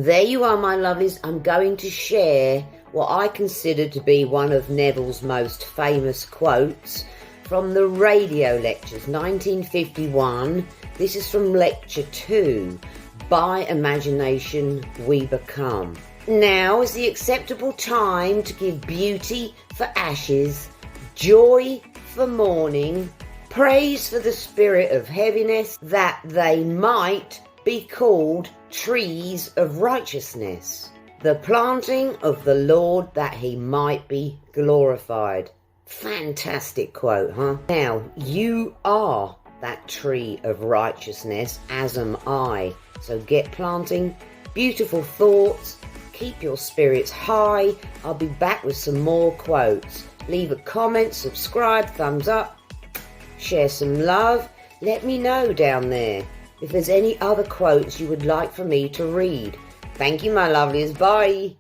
There you are, my lovelies. I'm going to share what I consider to be one of Neville's most famous quotes from the radio lectures, 1951. This is from lecture 2, By Imagination We Become. Now is the acceptable time to give beauty for ashes, joy for mourning, praise for the spirit of heaviness, that they might be called trees of righteousness, the planting of the Lord, that he might be glorified. Fantastic quote, huh? Now, you are that tree of righteousness, as am I. So get planting beautiful thoughts, keep your spirits high. I'll be back with some more quotes. Leave a comment, subscribe, thumbs up, share some love. Let me know down there if there's any other quotes you would like for me to read. Thank you, my lovelies. Bye.